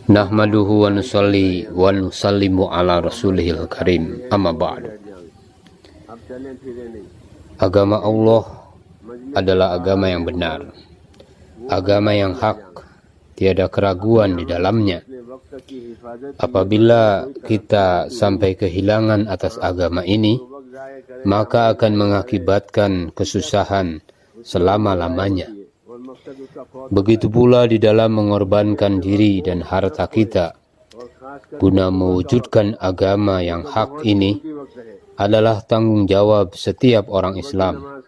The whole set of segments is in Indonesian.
Nahmaduhu wa nusalli wa nusallimu ala rasulihil karim, amma ba'du. Agama Allah adalah agama yang benar, agama yang hak, tiada keraguan di dalamnya. Apabila kita sampai kehilangan atas agama ini, maka akan mengakibatkan kesusahan selama-lamanya. Begitu pula di dalam mengorbankan diri dan harta kita guna mewujudkan agama yang hak ini adalah tanggung jawab setiap orang Islam.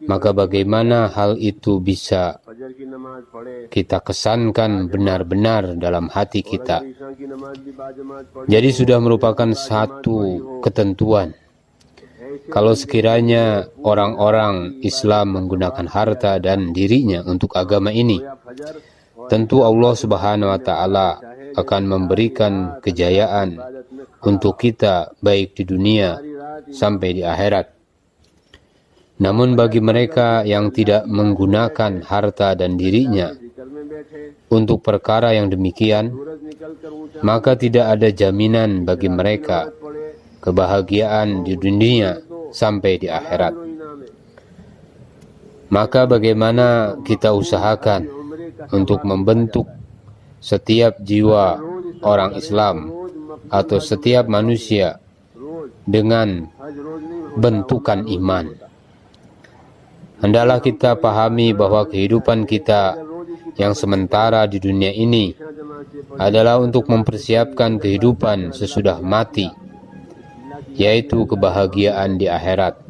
Maka bagaimana hal itu bisa kita kesankan benar-benar dalam hati kita? Jadi sudah merupakan satu ketentuan. Kalau sekiranya orang-orang Islam menggunakan harta dan dirinya untuk agama ini, tentu Allah Subhanahu wa Ta'ala akan memberikan kejayaan untuk kita baik di dunia sampai di akhirat. Namun bagi mereka yang tidak menggunakan harta dan dirinya untuk perkara yang demikian, maka tidak ada jaminan bagi mereka kebahagiaan di dunia sampai di akhirat. Maka bagaimana kita usahakan untuk membentuk setiap jiwa orang Islam atau setiap manusia dengan bentukan iman? Hendaklah kita pahami bahwa kehidupan kita yang sementara di dunia ini adalah untuk mempersiapkan kehidupan sesudah mati, yaitu kebahagiaan di akhirat.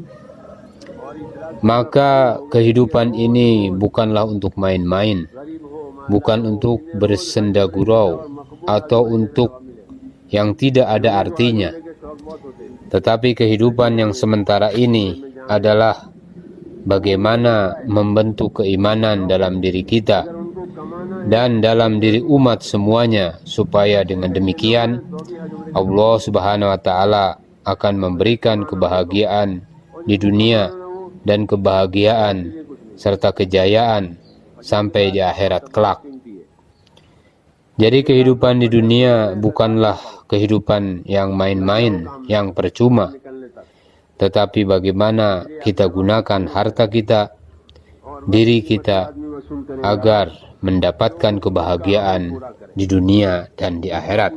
Maka kehidupan ini bukanlah untuk main-main, bukan untuk bersenda gurau atau untuk yang tidak ada artinya. Tetapi kehidupan yang sementara ini adalah bagaimana membentuk keimanan dalam diri kita dan dalam diri umat semuanya, supaya dengan demikian Allah Subhanahu wa Ta'ala akan memberikan kebahagiaan di dunia dan kebahagiaan serta kejayaan sampai di akhirat kelak. Jadi kehidupan di dunia bukanlah kehidupan yang main-main, yang percuma, tetapi bagaimana kita gunakan harta kita, diri kita, agar mendapatkan kebahagiaan di dunia dan di akhirat.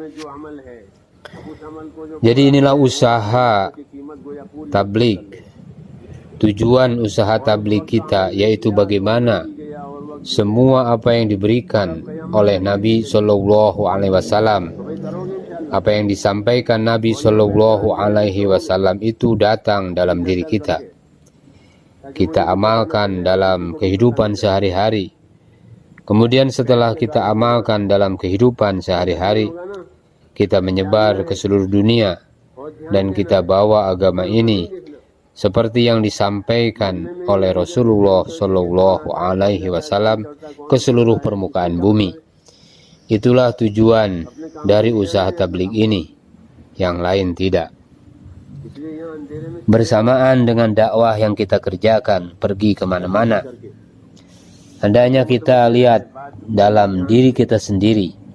Jadi inilah usaha tabligh. Tujuan usaha tabligh kita yaitu bagaimana semua apa yang diberikan oleh Nabi Shallallahu Alaihi Wasallam, apa yang disampaikan Nabi Shallallahu Alaihi Wasallam itu datang dalam diri kita. Kita amalkan dalam kehidupan sehari-hari. Kemudian setelah kita amalkan dalam kehidupan sehari-hari, kita menyebar ke seluruh dunia dan kita bawa agama ini seperti yang disampaikan oleh Rasulullah Shallallahu Alaihi Wasallam ke seluruh permukaan bumi. Itulah tujuan dari usaha tabligh ini, yang lain tidak. Bersamaan dengan dakwah yang kita kerjakan, pergi kemana-mana, hendaknya kita lihat dalam diri kita sendiri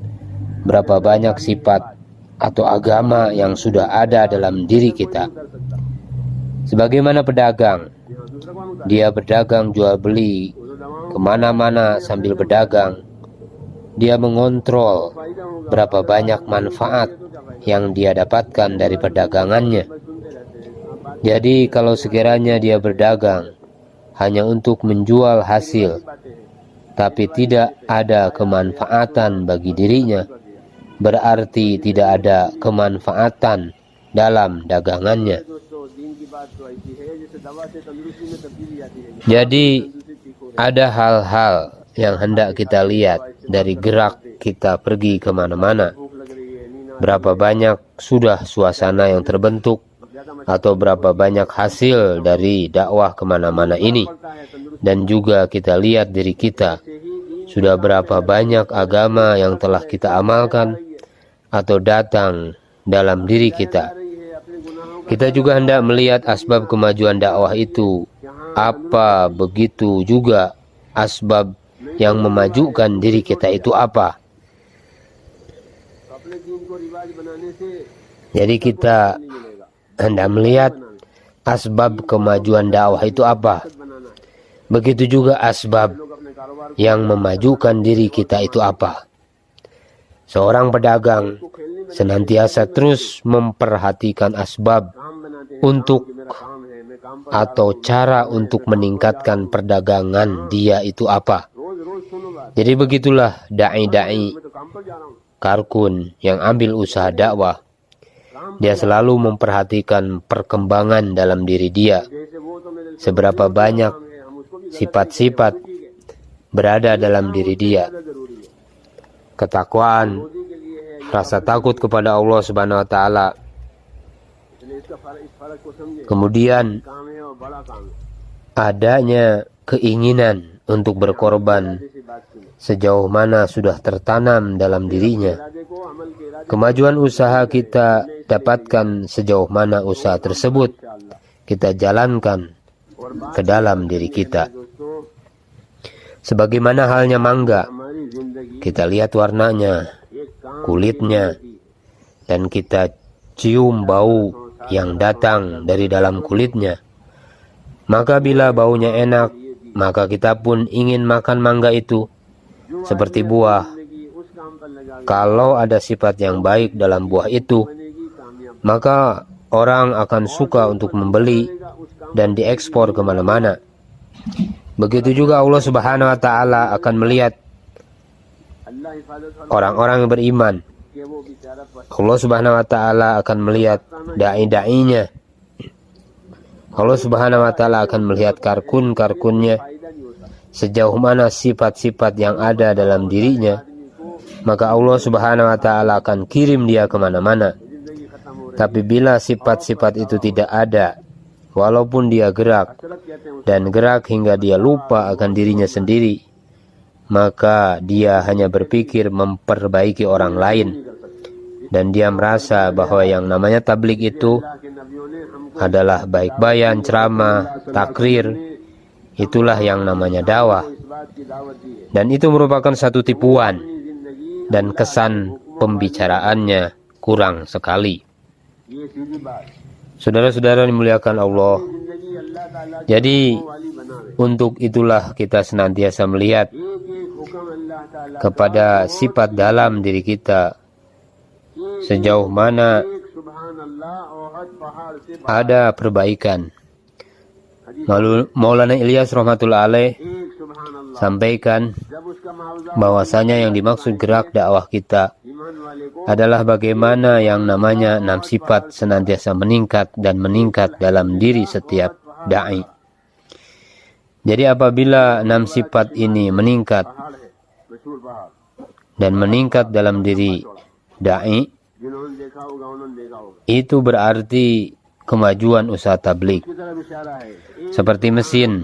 berapa banyak sifat atau agama yang sudah ada dalam diri kita. Sebagaimana pedagang, dia berdagang jual beli kemana-mana sambil berdagang. Dia mengontrol berapa banyak manfaat yang dia dapatkan dari perdagangannya. Jadi kalau sekiranya dia berdagang hanya untuk menjual hasil, tapi tidak ada kemanfaatan bagi dirinya, berarti tidak ada kemanfaatan dalam dagangannya. Jadi ada hal-hal yang hendak kita lihat dari gerak kita pergi kemana-mana. Berapa banyak sudah suasana yang terbentuk, atau berapa banyak hasil dari dakwah kemana-mana ini. Dan juga kita lihat diri kita, sudah berapa banyak agama yang telah kita amalkan atau datang dalam diri kita. Kita juga hendak melihat asbab kemajuan dakwah itu. Apa begitu juga asbab yang memajukan diri kita itu apa? Jadi kita hendak melihat asbab kemajuan dakwah itu apa. Begitu juga asbab yang memajukan diri kita itu apa. Seorang pedagang senantiasa terus memperhatikan asbab untuk atau cara untuk meningkatkan perdagangan dia itu apa. Jadi begitulah da'i-da'i karkun yang ambil usaha dakwah. Dia selalu memperhatikan perkembangan dalam diri dia. Seberapa banyak sifat-sifat berada dalam diri dia. Ketakwaan, rasa takut kepada Allah Subhanahu wa taala. Kemudian adanya keinginan untuk berkorban sejauh mana sudah tertanam dalam dirinya. Kemajuan usaha kita dapatkan sejauh mana usaha tersebut kita jalankan ke dalam diri kita. Sebagaimana halnya mangga, kita lihat warnanya, kulitnya, dan kita cium bau yang datang dari dalam kulitnya. Maka bila baunya enak, maka kita pun ingin makan mangga itu. Seperti buah, kalau ada sifat yang baik dalam buah itu, maka orang akan suka untuk membeli dan diekspor kemana-mana. Begitu juga Allah Subhanahu wa taala akan melihat orang-orang yang beriman. Allah Subhanahu wa taala akan melihat da'i-da'inya. Allah Subhanahu wa taala akan melihat karkun-karkunnya, sejauh mana sifat-sifat yang ada dalam dirinya. Maka Allah Subhanahu wa taala akan kirim dia kemana-mana. Tapi bila sifat-sifat itu tidak ada, walaupun dia gerak dan gerak hingga dia lupa akan dirinya sendiri, maka dia hanya berpikir memperbaiki orang lain. Dan dia merasa bahwa yang namanya tabligh itu adalah baik bayan, ceramah, takrir. Itulah yang namanya dakwah. Dan itu merupakan satu tipuan. Dan kesan pembicaraannya kurang sekali. Saudara-saudara dimuliakan Allah. Jadi untuk itulah kita senantiasa melihat kepada sifat dalam diri kita, sejauh mana ada perbaikan. Maulana Ilyas rahmatullah alaih sampaikan bahwasanya yang dimaksud gerak dakwah kita adalah bagaimana yang namanya 6 sifat senantiasa meningkat dan meningkat dalam diri setiap da'i. Jadi apabila 6 sifat ini meningkat dan meningkat dalam diri da'i, itu berarti kemajuan usaha tabligh. Seperti mesin,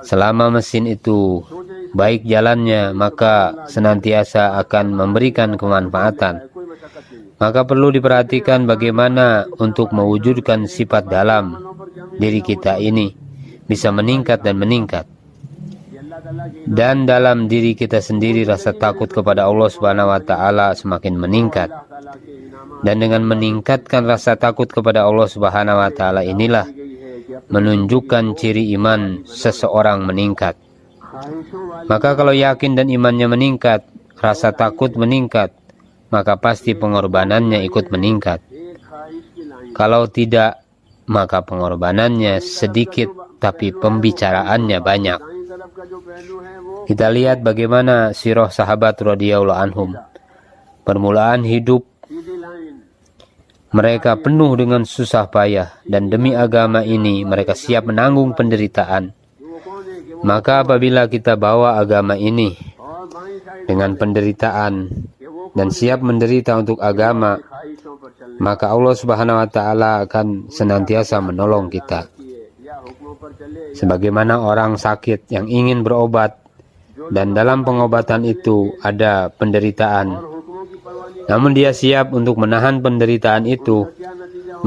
selama mesin itu baik jalannya, maka senantiasa akan memberikan kemanfaatan. Maka perlu diperhatikan bagaimana untuk mewujudkan sifat dalam diri kita ini bisa meningkat dan meningkat. Dan dalam diri kita sendiri rasa takut kepada Allah Subhanahu wa taala semakin meningkat. Dan dengan meningkatkan rasa takut kepada Allah Subhanahu wa taala inilah menunjukkan ciri iman seseorang meningkat. Maka kalau yakin dan imannya meningkat, rasa takut meningkat, maka pasti pengorbanannya ikut meningkat. Kalau tidak, maka pengorbanannya sedikit tapi pembicaraannya banyak. Kita lihat bagaimana sirah sahabat radhiyallahu anhum. Permulaan hidup mereka penuh dengan susah payah, dan demi agama ini mereka siap menanggung penderitaan. Maka apabila kita bawa agama ini dengan penderitaan dan siap menderita untuk agama, maka Allah Subhanahu wa taala akan senantiasa menolong kita. Sebagaimana orang sakit yang ingin berobat dan dalam pengobatan itu ada penderitaan, namun dia siap untuk menahan penderitaan itu,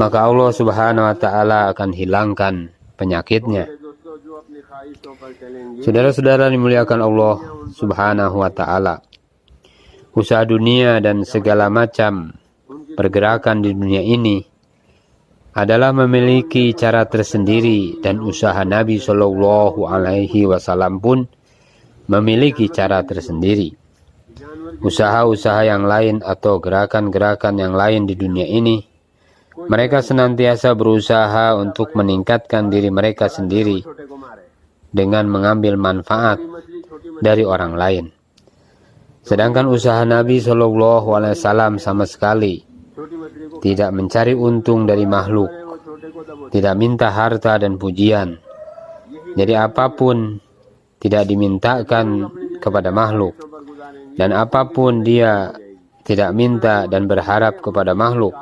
maka Allah Subhanahu wa taala akan hilangkan penyakitnya. Saudara-saudara dimuliakan Allah Subhanahu wa taala. usaha dunia dan segala macam pergerakan di dunia ini adalah memiliki cara tersendiri, dan usaha Nabi Shallallahu Alaihi Wasallam pun memiliki cara tersendiri. Usaha-usaha yang lain atau gerakan-gerakan yang lain di dunia ini, mereka senantiasa berusaha untuk meningkatkan diri mereka sendiri dengan mengambil manfaat dari orang lain. Sedangkan usaha Nabi Shallallahu Alaihi Wasallam sama sekali tidak mencari untung dari makhluk, tidak minta harta dan pujian. Jadi apapun tidak dimintakan kepada makhluk, dan apapun dia tidak minta dan berharap kepada makhluk.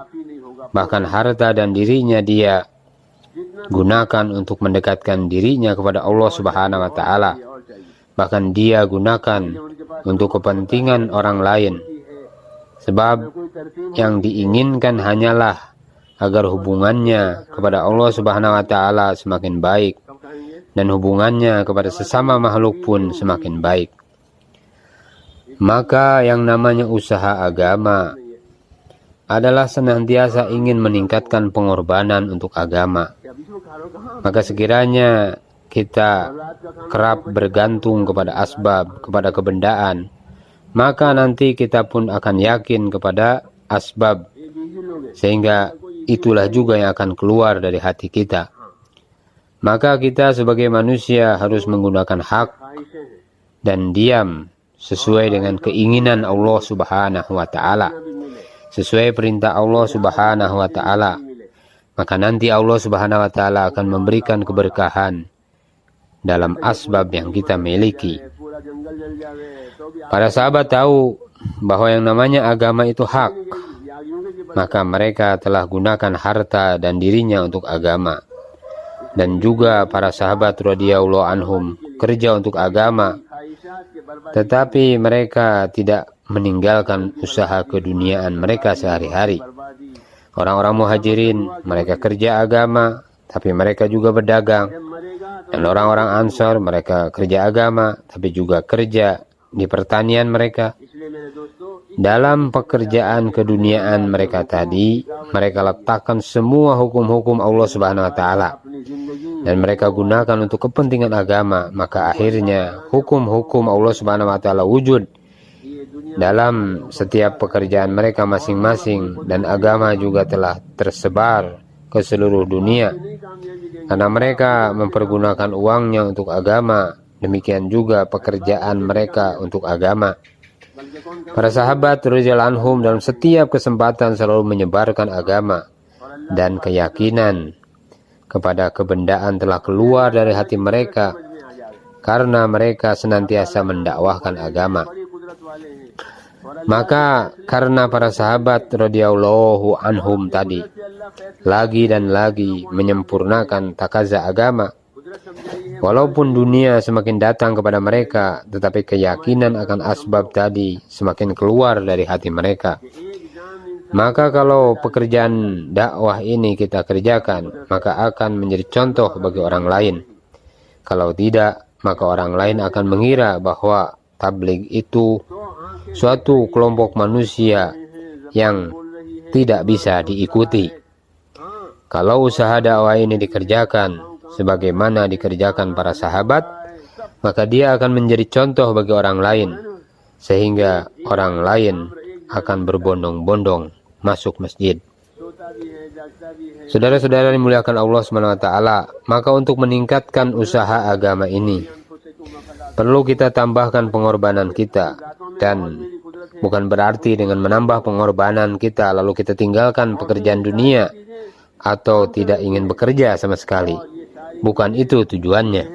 Bahkan harta dan dirinya dia gunakan untuk mendekatkan dirinya kepada Allah Subhanahu wa Ta'ala. Bahkan dia gunakan untuk kepentingan orang lain, sebab yang diinginkan hanyalah agar hubungannya kepada Allah Subhanahu wa Ta'ala semakin baik, dan hubungannya kepada sesama makhluk pun semakin baik. Maka yang namanya usaha agama adalah senantiasa ingin meningkatkan pengorbanan untuk agama. Maka sekiranya kita kerap bergantung kepada asbab, kepada kebendaan, maka nanti kita pun akan yakin kepada asbab, sehingga itulah juga yang akan keluar dari hati kita. Maka kita sebagai manusia harus menggunakan hak dan diam sesuai dengan keinginan Allah Subhanahu wa Ta'ala, sesuai perintah Allah Subhanahu wa Ta'ala. Maka nanti Allah Subhanahu wa Ta'ala akan memberikan keberkahan dalam asbab yang kita miliki. Para sahabat tahu bahwa yang namanya agama itu hak, maka mereka telah gunakan harta dan dirinya untuk agama. Dan juga para sahabat radhiyallahu anhum kerja untuk agama, tetapi mereka tidak meninggalkan usaha keduniaan mereka sehari-hari. Orang-orang muhajirin, mereka kerja agama, tapi mereka juga berdagang. Dan orang-orang ansar, mereka kerja agama, tapi juga kerja di pertanian mereka. Dalam pekerjaan keduniaan mereka tadi, mereka letakkan semua hukum-hukum Allah Subhanahu wa Ta'ala, dan mereka gunakan untuk kepentingan agama. Maka akhirnya hukum-hukum Allah Subhanahu wa Ta'ala wujud dalam setiap pekerjaan mereka masing-masing, dan agama juga telah tersebar ke seluruh dunia karena mereka mempergunakan uangnya untuk agama. Demikian juga pekerjaan mereka untuk agama. Para sahabat radhiyallahu anhum dalam setiap kesempatan selalu menyebarkan agama, dan keyakinan kepada kebendaan telah keluar dari hati mereka karena mereka senantiasa mendakwahkan agama. Maka karena para sahabat radhiyallahu anhum tadi lagi dan lagi menyempurnakan takaza agama, walaupun dunia semakin datang kepada mereka, tetapi keyakinan akan asbab tadi semakin keluar dari hati mereka. Maka kalau pekerjaan dakwah ini kita kerjakan, maka akan menjadi contoh bagi orang lain. Kalau tidak, maka orang lain akan mengira bahwa tabligh itu suatu kelompok manusia yang tidak bisa diikuti. Kalau usaha dakwah ini dikerjakan sebagaimana dikerjakan para sahabat, maka dia akan menjadi contoh bagi orang lain, sehingga orang lain akan berbondong-bondong masuk masjid. Saudara-saudara dimuliakan Allah SWT, maka untuk meningkatkan usaha agama ini perlu kita tambahkan pengorbanan kita, dan bukan berarti dengan menambah pengorbanan kita lalu kita tinggalkan pekerjaan dunia atau tidak ingin bekerja sama sekali. Bukan itu tujuannya.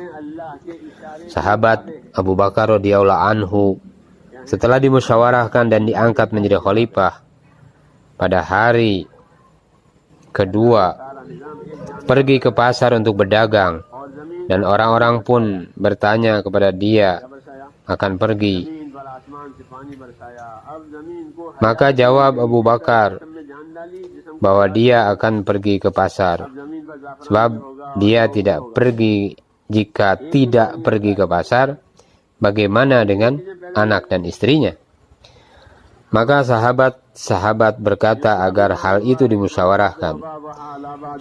Sahabat Abu Bakar radhiyallahu anhu setelah dimusyawarahkan dan diangkat menjadi khalifah, pada hari kedua pergi ke pasar untuk berdagang, dan orang-orang pun bertanya kepada dia akan pergi. Maka jawab Abu Bakar bahwa dia akan pergi ke pasar, sebab dia tidak pergi. Jika tidak pergi ke pasar, bagaimana dengan anak dan istrinya? Maka sahabat-sahabat berkata agar hal itu dimusyawarahkan.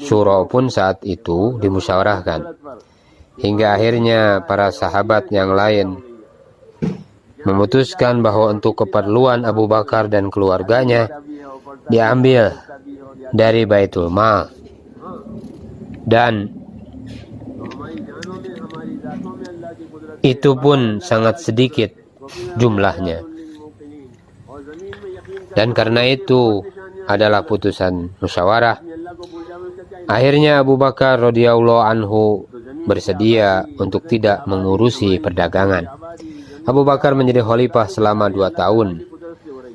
Syura pun saat itu dimusyawarahkan. Hingga akhirnya para sahabat yang lain memutuskan bahwa untuk keperluan Abu Bakar dan keluarganya diambil dari Baitul Mal. Dan itu pun sangat sedikit jumlahnya. Dan karena itu adalah putusan musyawarah. Akhirnya Abu Bakar radhiyallahu anhu bersedia untuk tidak mengurusi perdagangan. Abu Bakar menjadi khalifah selama 2 tahun.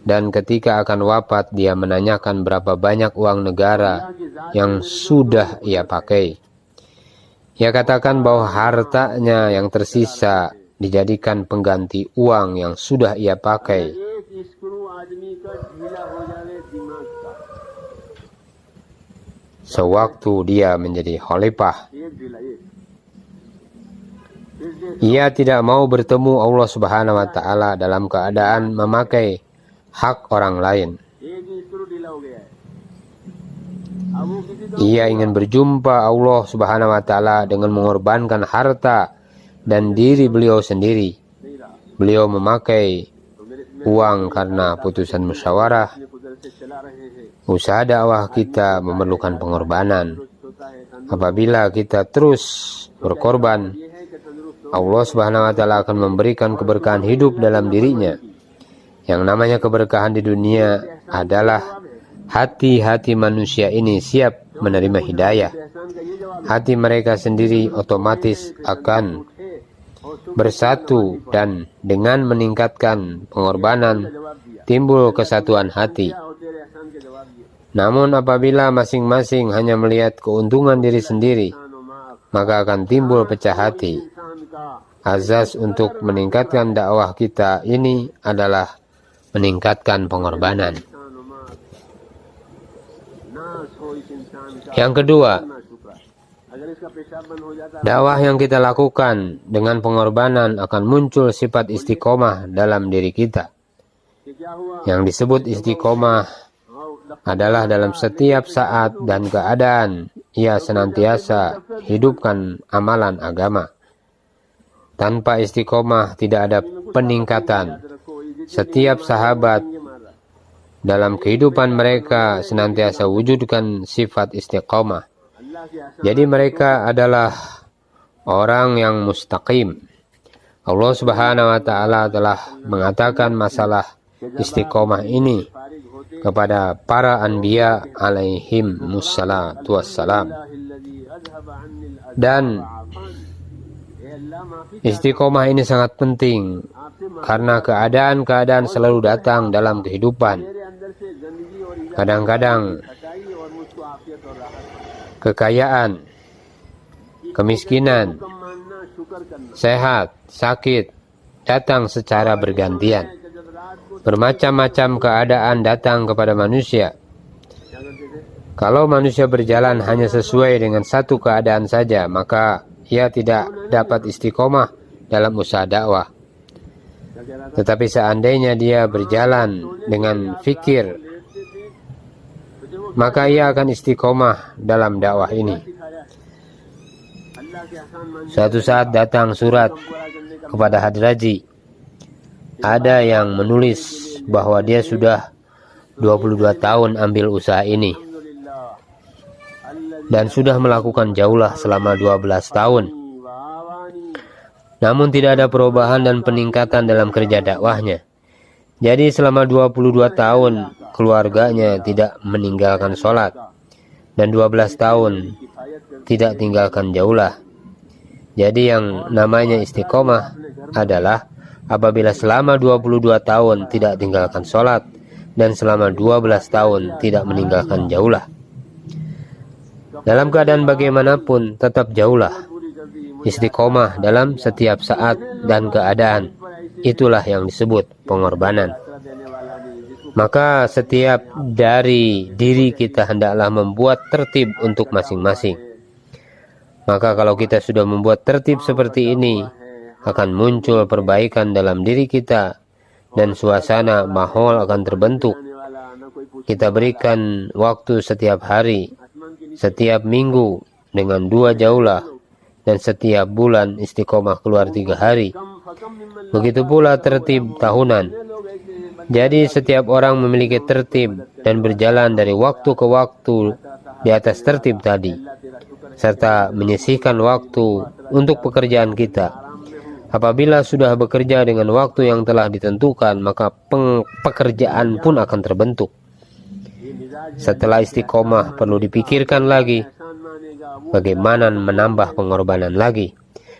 Dan ketika akan wafat, dia menanyakan berapa banyak uang negara yang sudah ia pakai. Ia katakan bahwa hartanya yang tersisa dijadikan pengganti uang yang sudah ia pakai. Sewaktu dia menjadi khalifah, ia tidak mau bertemu Allah Subhanahu wa Ta'ala dalam keadaan memakai hak orang lain. Ia ingin berjumpa Allah Subhanahu wa Ta'ala dengan mengorbankan harta dan diri beliau sendiri. Beliau memakai uang karena putusan musyawarah. Usaha dakwah kita memerlukan pengorbanan. Apabila kita terus berkorban, Allah Subhanahu wa Ta'ala akan memberikan keberkahan hidup dalam dirinya. Yang namanya keberkahan di dunia adalah hati-hati manusia ini siap menerima hidayah. Hati mereka sendiri otomatis akan bersatu, dan dengan meningkatkan pengorbanan timbul kesatuan hati. Namun apabila masing-masing hanya melihat keuntungan diri sendiri, maka akan timbul pecah hati. Azas untuk meningkatkan dakwah kita ini adalah meningkatkan pengorbanan. Yang kedua, dakwah yang kita lakukan dengan pengorbanan akan muncul sifat istiqomah dalam diri kita. Yang disebut istiqomah adalah dalam setiap saat dan keadaan ia senantiasa hidupkan amalan agama. Tanpa istiqomah tidak ada peningkatan. Setiap sahabat dalam kehidupan mereka senantiasa wujudkan sifat istiqomah. Jadi mereka adalah orang yang mustaqim. Allah Subhanahu wa Ta'ala telah mengatakan masalah istiqomah ini kepada para anbiya alaihim mussalatu wassalam. Dan istiqomah ini sangat penting karena keadaan-keadaan selalu datang dalam kehidupan. Kadang-kadang kekayaan, kemiskinan, sehat, sakit datang secara bergantian. Bermacam-macam keadaan datang kepada manusia. Kalau manusia berjalan hanya sesuai dengan satu keadaan saja, maka ia tidak dapat istiqomah dalam usaha dakwah. Tetapi seandainya dia berjalan dengan fikir, maka ia akan istiqomah dalam dakwah ini. Suatu saat datang surat kepada Hadraji. Ada yang menulis bahwa dia sudah 22 tahun ambil usaha ini dan sudah melakukan jaulah selama 12 tahun. Namun tidak ada perubahan dan peningkatan dalam kerja dakwahnya. Jadi selama 22 tahun keluarganya tidak meninggalkan sholat, dan 12 tahun tidak tinggalkan jaulah. Jadi yang namanya istiqomah adalah apabila selama 22 tahun tidak tinggalkan sholat, dan selama 12 tahun tidak meninggalkan jaulah. Dalam keadaan bagaimanapun tetap jaulah. Istiqomah dalam setiap saat dan keadaan. Itulah yang disebut pengorbanan. Maka setiap dari diri kita hendaklah membuat tertib untuk masing-masing. Maka kalau kita sudah membuat tertib seperti ini, akan muncul perbaikan dalam diri kita, dan suasana mahol akan terbentuk. Kita berikan waktu setiap hari, setiap minggu dengan 2 jaulah, dan setiap bulan istiqomah keluar 3 hari. Begitu pula tertib tahunan. Jadi setiap orang memiliki tertib dan berjalan dari waktu ke waktu di atas tertib tadi, serta menyisihkan waktu untuk pekerjaan kita. Apabila sudah bekerja dengan waktu yang telah ditentukan, maka pekerjaan pun akan terbentuk. Setelah istiqomah, perlu dipikirkan lagi bagaimana menambah pengorbanan lagi.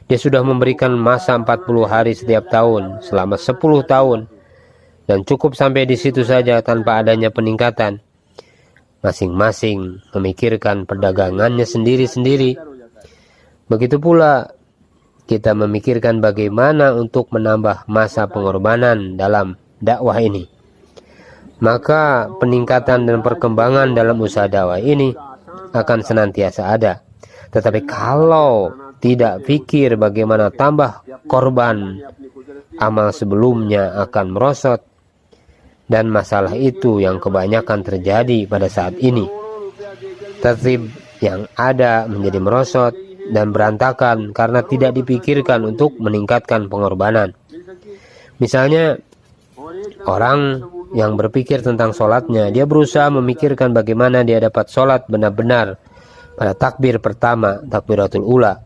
Dia sudah memberikan masa 40 hari setiap tahun selama 10 tahun, dan cukup sampai di situ saja tanpa adanya peningkatan. Masing-masing memikirkan perdagangannya sendiri-sendiri. Begitu pula kita memikirkan bagaimana untuk menambah masa pengorbanan dalam dakwah ini. Maka peningkatan dan perkembangan dalam usaha dakwah ini akan senantiasa ada. Tetapi kalau tidak pikir bagaimana tambah korban, amal sebelumnya akan merosot. Dan masalah itu yang kebanyakan terjadi pada saat ini. Tertib yang ada menjadi merosot dan berantakan karena tidak dipikirkan untuk meningkatkan pengorbanan. Misalnya, orang yang berpikir tentang sholatnya, dia berusaha memikirkan bagaimana dia dapat sholat benar-benar pada takbir pertama, takbiratul ula.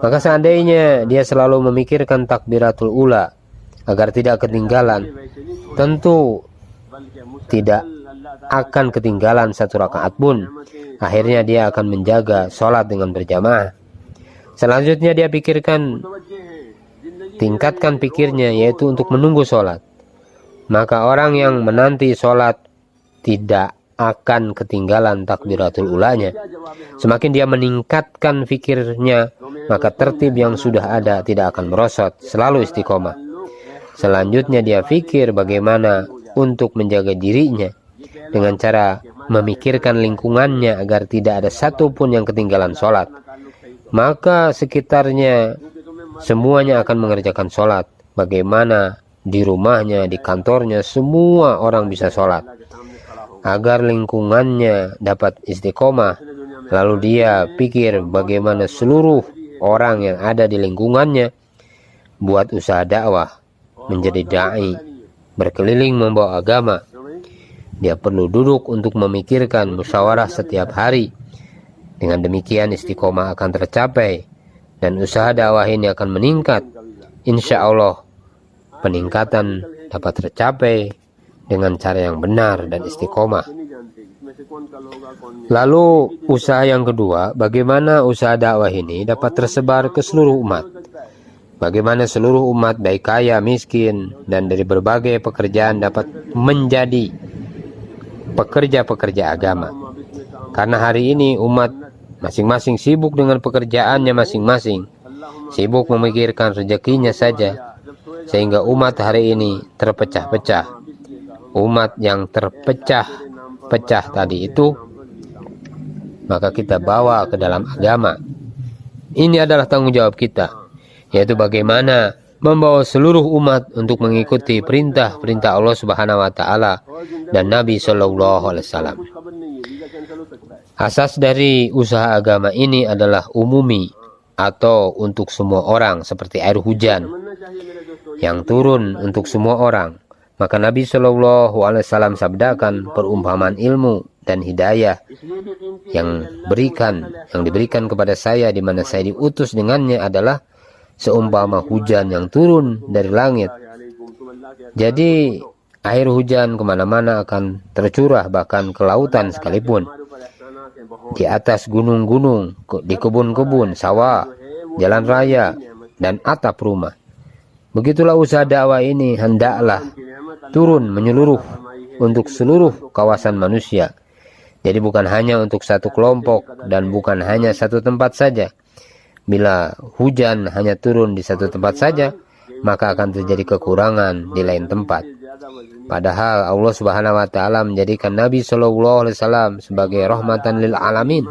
Maka seandainya dia selalu memikirkan takbiratul ula agar tidak ketinggalan, tentu tidak akan ketinggalan 1 rakaat pun. Akhirnya dia akan menjaga sholat dengan berjamaah. Selanjutnya dia tingkatkan pikirnya, yaitu untuk menunggu sholat. Maka orang yang menanti sholat tidak akan ketinggalan takbiratul ulanya. Semakin dia meningkatkan pikirnya, maka tertib yang sudah ada tidak akan merosot, selalu istiqomah. Selanjutnya dia pikir bagaimana untuk menjaga dirinya dengan cara memikirkan lingkungannya agar tidak ada satupun yang ketinggalan sholat. Maka sekitarnya semuanya akan mengerjakan sholat. Bagaimana di rumahnya, di kantornya, semua orang bisa sholat. Agar lingkungannya dapat istiqomah, lalu dia pikir bagaimana seluruh orang yang ada di lingkungannya buat usaha dakwah, menjadi da'i, berkeliling membawa agama. Dia perlu duduk untuk memikirkan musyawarah setiap hari. Dengan demikian istiqomah akan tercapai dan usaha dakwah ini akan meningkat. Insya Allah peningkatan dapat tercapai dengan cara yang benar dan istiqomah. Lalu usaha yang kedua, bagaimana usaha dakwah ini dapat tersebar ke seluruh umat. Bagaimana seluruh umat, baik kaya, miskin, dan dari berbagai pekerjaan dapat menjadi pekerja-pekerja agama. Karena hari ini umat masing-masing sibuk dengan pekerjaannya masing-masing, sibuk memikirkan rezekinya saja, sehingga umat hari ini terpecah-pecah. Umat yang terpecah-pecah tadi itu, maka kita bawa ke dalam agama. Ini adalah tanggung jawab kita, yaitu bagaimana membawa seluruh umat untuk mengikuti perintah-perintah Allah Subhanahu wa taala dan Nabi sallallahu alaihi wasallam. Asas dari usaha agama ini adalah umumi atau untuk semua orang, seperti air hujan yang turun untuk semua orang. Maka Nabi sallallahu alaihi wasallam sabdakan, perumpamaan ilmu dan hidayah yang diberikan kepada saya, di mana saya diutus dengannya, adalah seumpama hujan yang turun dari langit. Jadi air hujan kemana-mana akan tercurah, bahkan ke lautan sekalipun, di atas gunung-gunung, di kebun-kebun, sawah, jalan raya, dan atap rumah. Begitulah usaha dakwah ini hendaklah turun menyeluruh untuk seluruh kawasan manusia. Jadi bukan hanya untuk satu kelompok dan bukan hanya satu tempat saja. Bila hujan hanya turun di satu tempat saja, maka akan terjadi kekurangan di lain tempat. Padahal Allah Subhanahu wa taala menjadikan Nabi sallallahu alaihi wasallam sebagai rahmatan lil alamin.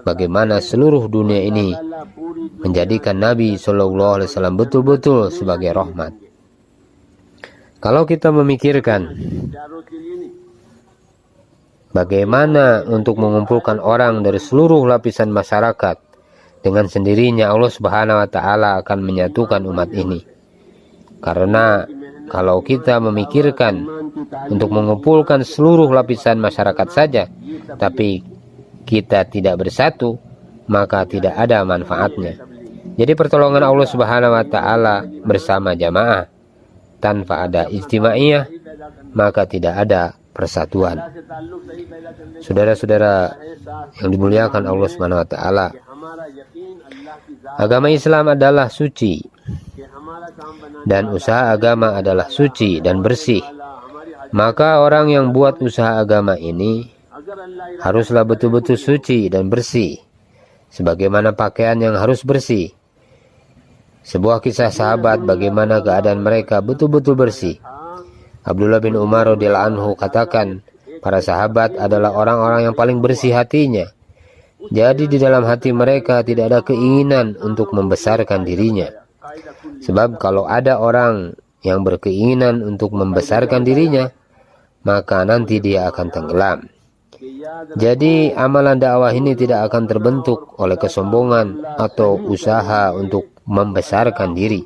Bagaimana seluruh dunia ini menjadikan Nabi sallallahu alaihi wasallam betul-betul sebagai rahmat. Kalau kita memikirkan bagaimana untuk mengumpulkan orang dari seluruh lapisan masyarakat, dengan sendirinya Allah Subhanahu wa Ta'ala akan menyatukan umat ini. Karena kalau kita memikirkan untuk mengumpulkan seluruh lapisan masyarakat saja, tapi kita tidak bersatu, maka tidak ada manfaatnya. Jadi pertolongan Allah Subhanahu wa Ta'ala bersama jamaah. Tanpa ada ijtimaiyah, maka tidak ada persatuan. Saudara-saudara yang dimuliakan Allah Subhanahu wa Ta'ala, agama Islam adalah suci, dan usaha agama adalah suci dan bersih. Maka orang yang buat usaha agama ini haruslah betul-betul suci dan bersih, sebagaimana pakaian yang harus bersih. Sebuah kisah sahabat bagaimana keadaan mereka betul-betul bersih. Abdullah bin Umar radhiyallahu anhu katakan, para sahabat adalah orang-orang yang paling bersih hatinya. Jadi di dalam hati mereka tidak ada keinginan untuk membesarkan dirinya. Sebab kalau ada orang yang berkeinginan untuk membesarkan dirinya, maka nanti dia akan tenggelam. Jadi amalan dakwah ini tidak akan terbentuk oleh kesombongan atau usaha untuk membesarkan diri.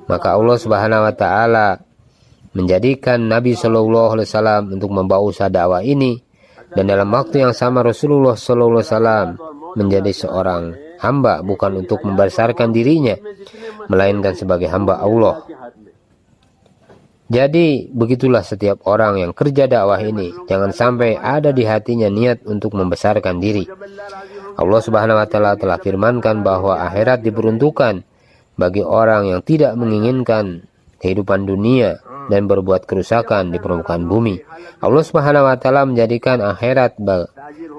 Maka Allah Subhanahu wa Ta'ala menjadikan Nabi Shallallahu Alaihi Wasallam untuk membawa usaha dakwah ini, dan dalam waktu yang sama Rasulullah Shallallahu Alaihi Wasallam menjadi seorang hamba, bukan untuk membesarkan dirinya, melainkan sebagai hamba Allah. Jadi begitulah setiap orang yang kerja dakwah ini, jangan sampai ada di hatinya niat untuk membesarkan diri. Allah Subhanahu wa Ta'ala telah firmankan bahwa akhirat diperuntukkan bagi orang yang tidak menginginkan kehidupan dunia dan berbuat kerusakan di permukaan bumi. Allah Subhanahu wa Ta'ala menjadikan akhirat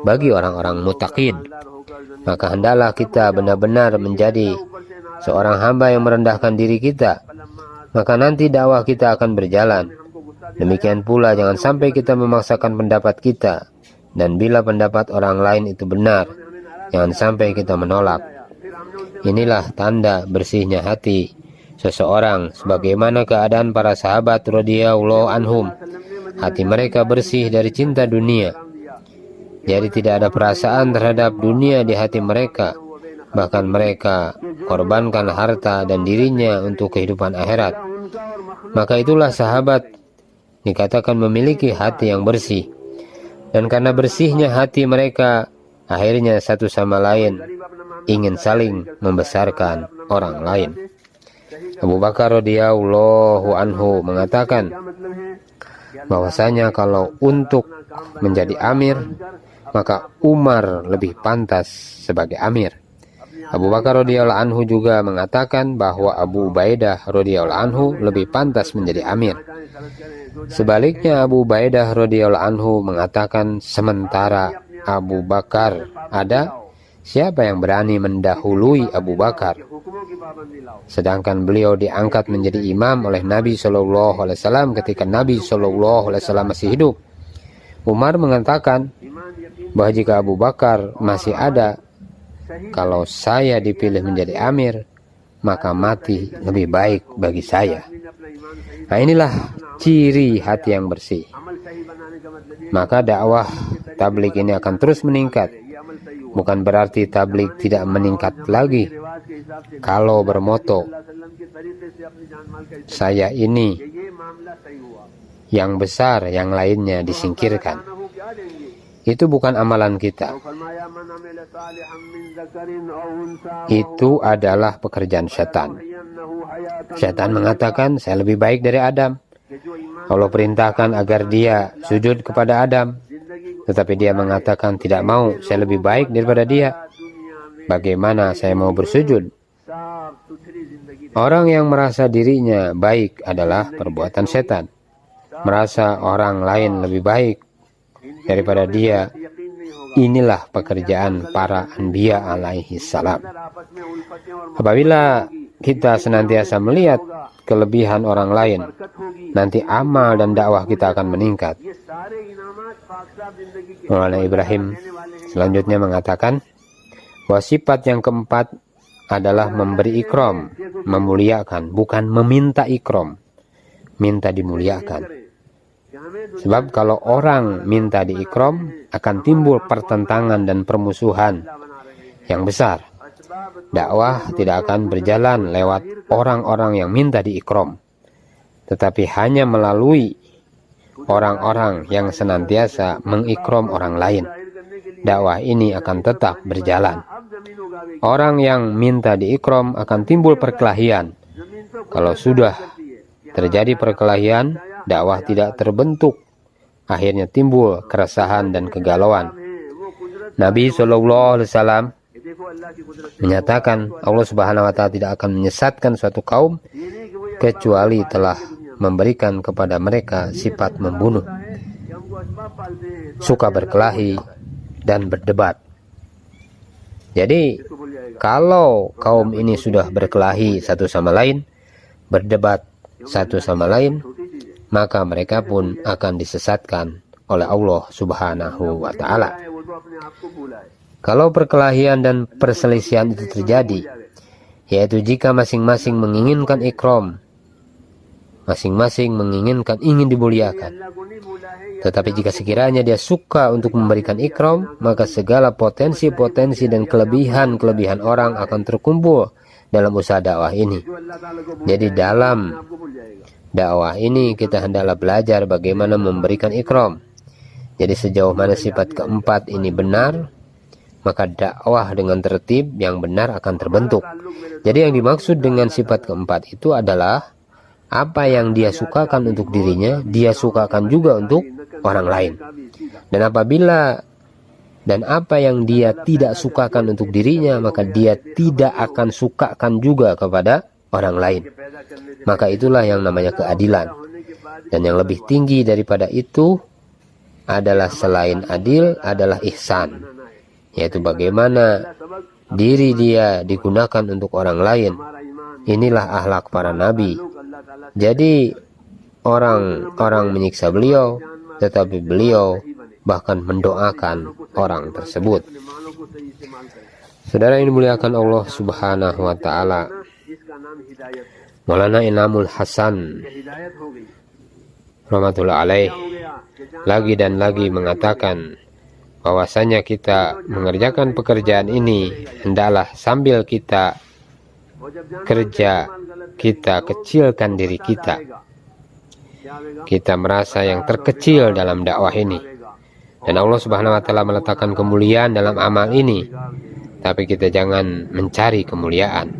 bagi orang-orang muttaqin. Maka hendaklah kita benar-benar menjadi seorang hamba yang merendahkan diri kita, maka nanti dakwah kita akan berjalan. Demikian pula jangan sampai kita memaksakan pendapat kita, dan bila pendapat orang lain itu benar, jangan sampai kita menolak. Inilah tanda bersihnya hati seseorang, sebagaimana keadaan para sahabat radhiyallahu anhum. Hati mereka bersih dari cinta dunia. Jadi tidak ada perasaan terhadap dunia di hati mereka. Bahkan mereka korbankan harta dan dirinya untuk kehidupan akhirat. Maka itulah sahabat dikatakan memiliki hati yang bersih. Dan karena bersihnya hati mereka, akhirnya satu sama lain ingin saling membesarkan orang lain. Abu Bakar radhiyallahu anhu mengatakan bahwasanya kalau untuk menjadi amir, maka Umar lebih pantas sebagai amir. Abu Bakar radhiyallahu anhu juga mengatakan bahwa Abu Ubaidah radhiyallahu anhu lebih pantas menjadi amir. Sebaliknya Abu Ubaidah radhiyallahu anhu mengatakan sementara Abu Bakar ada, siapa yang berani mendahului Abu Bakar? Sedangkan beliau diangkat menjadi imam oleh Nabi Shallallahu Alaihi Wasallam ketika Nabi Shallallahu Alaihi Wasallam masih hidup. Umar mengatakan bahwa jika Abu Bakar masih ada, kalau saya dipilih menjadi amir, maka mati lebih baik bagi saya. Nah, inilah ciri hati yang bersih. Maka dakwah tabligh ini akan terus meningkat. Bukan berarti tabligh tidak meningkat lagi kalau bermoto saya ini yang besar, yang lainnya disingkirkan. Itu bukan amalan kita. Itu adalah pekerjaan setan. Setan mengatakan saya lebih baik dari Adam. Allah perintahkan agar dia sujud kepada Adam, tetapi dia mengatakan tidak mau, saya lebih baik daripada dia. Bagaimana saya mau bersujud? Orang yang merasa dirinya baik adalah perbuatan setan. Merasa orang lain lebih baik daripada dia, inilah pekerjaan para anbiya alaihi salam. Apabila kita senantiasa melihat kelebihan orang lain, nanti amal dan dakwah kita akan meningkat. Maulana Ibrahim selanjutnya mengatakan bahwa sifat yang keempat adalah memberi ikram, memuliakan, bukan meminta ikram. minta dimuliakan. Sebab kalau orang minta diikram, akan timbul pertentangan dan permusuhan yang besar. Dakwah tidak akan berjalan lewat orang-orang yang minta diikram, tetapi hanya melalui orang-orang yang senantiasa mengikram orang lain. Dakwah ini akan tetap berjalan. Orang yang minta diikram akan timbul perkelahian. Kalau sudah terjadi perkelahian, dakwah tidak terbentuk. Akhirnya timbul keresahan dan kegalauan. Nabi SAW menyatakan Allah Subhanahu wa Ta'ala tidak akan menyesatkan suatu kaum kecuali telah memberikan kepada mereka sifat membunuh, suka berkelahi dan berdebat. Jadi kalau kaum ini sudah berkelahi satu sama lain, berdebat satu sama lain, maka mereka pun akan disesatkan oleh Allah Subhanahu wa Ta'ala. Kalau perkelahian dan perselisihan itu terjadi, yaitu jika masing-masing menginginkan ikram, masing-masing menginginkan ingin dimuliakan, tetapi jika sekiranya dia suka untuk memberikan ikram, maka segala potensi-potensi dan kelebihan-kelebihan orang akan terkumpul dalam usaha dakwah ini. Jadi dalam dakwah ini kita hendaklah belajar bagaimana memberikan ikram. Jadi sejauh mana sifat keempat ini benar, maka dakwah dengan tertib yang benar akan terbentuk. Jadi yang dimaksud dengan sifat keempat itu adalah apa yang dia sukakan untuk dirinya, dia sukakan juga untuk orang lain. Dan apa yang dia tidak sukakan untuk dirinya, maka dia tidak akan sukakan juga kepada orang lain. Maka itulah yang namanya keadilan. Dan yang lebih tinggi daripada itu adalah selain adil adalah ihsan, yaitu bagaimana diri dia digunakan untuk orang lain. Inilah akhlak para nabi. Jadi orang-orang menyiksa beliau, tetapi beliau bahkan mendoakan orang tersebut. Saudara yang dimuliakan Allah Subhanahu wa Ta'ala, Maulana Inamul Hasan rahmatullah alaih lagi dan lagi mengatakan bahwasanya kita mengerjakan pekerjaan ini hendaklah sambil kita kerja, kita kecilkan diri kita. Kita merasa yang terkecil dalam dakwah ini, dan Allah Subhanahu wa Ta'ala meletakkan kemuliaan dalam amal ini, tapi kita jangan mencari kemuliaan.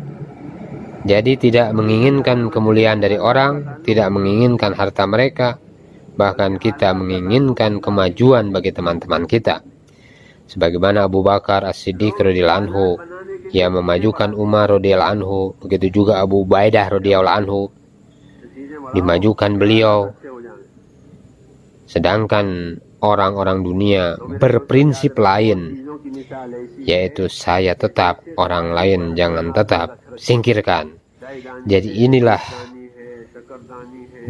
Jadi tidak menginginkan kemuliaan dari orang, tidak menginginkan harta mereka, bahkan kita menginginkan kemajuan bagi teman-teman kita. Sebagaimana Abu Bakar As-Siddiq radhiyallahu anhu yang memajukan Umar radhiyallahu anhu, begitu juga Abu Ubaidah radhiyallahu anhu dimajukan beliau. Sedangkan orang-orang dunia berprinsip lain, yaitu saya tetap, orang lain jangan tetap, singkirkan. Jadi inilah